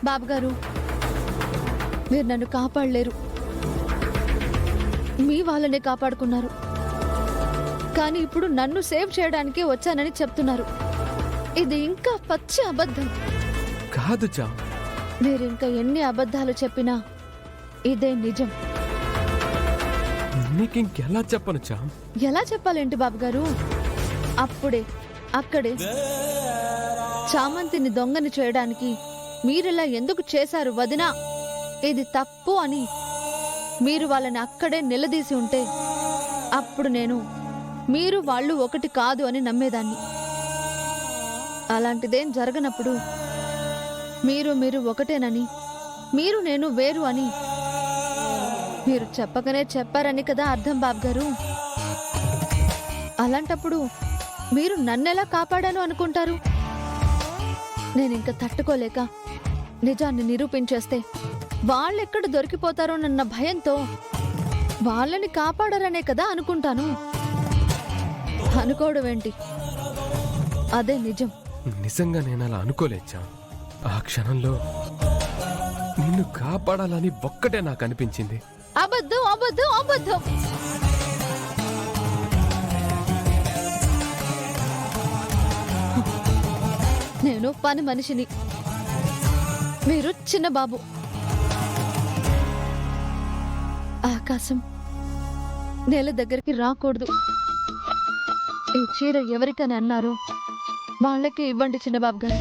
బాబుగారు, మీరు నన్ను కాపాడలేరు. మీ వాళ్ళనే కాపాడుకున్నారు. కానీ ఇప్పుడు నన్ను సేవ్ చేయడానికి వచ్చానని చెప్తున్నారు. ఇది ఇంకా పచ్చి అబద్ధం. కాదు జామ్. మీరింకా ఎన్ని అబద్ధాలు చెప్పినా ఇదే నిజం. నీకింకెలా చెప్పను జామ్? ఎలా చెప్పాలేంటి బాబుగారు? అప్పుడే అక్కడే చామంతిని దొంగని చేయడానికి మీరిలా ఎందుకు చేశారు వదినా, ఇది తప్పు అని మీరు వాళ్ళని అక్కడే నిలదీసి ఉంటే అప్పుడు నేను మీరు వాళ్ళు ఒకటి కాదు అని నమ్మేదాన్ని. అలాంటిదేం జరగనప్పుడు మీరు ఒకటేనని, మీరు నేను వేరు అని మీరు చెప్పకనే చెప్పారని కదా అర్థం బాబుగారు. అలాంటప్పుడు మీరు నన్నెలా కాపాడాను అనుకుంటారు? నేనింక తట్టుకోలేక నిజాన్ని నిరూపించేస్తే వాళ్ళెక్కడ దొరికిపోతారోనన్న భయంతో వాళ్ళని కాపాడరనే కదా అనుకుంటాను. అనుకోవడమేంటి, అదే నిజం. నిజంగా నేను అలా అనుకోలేచ్చా. ఆ క్షణంలో నిన్ను కాపాడాలని ఒక్కటే నాకు అనిపించింది. అబద్ధం అబద్ధం అబద్ధం. నేను పని మనిషిని, మీరు చిన్న బాబు. ఆకాశం నేల దగ్గరికి రాకూడదు. ఈ చీర ఎవరికని అన్నారో వాళ్ళకి ఇవ్వండి చిన్నబాబు గారు.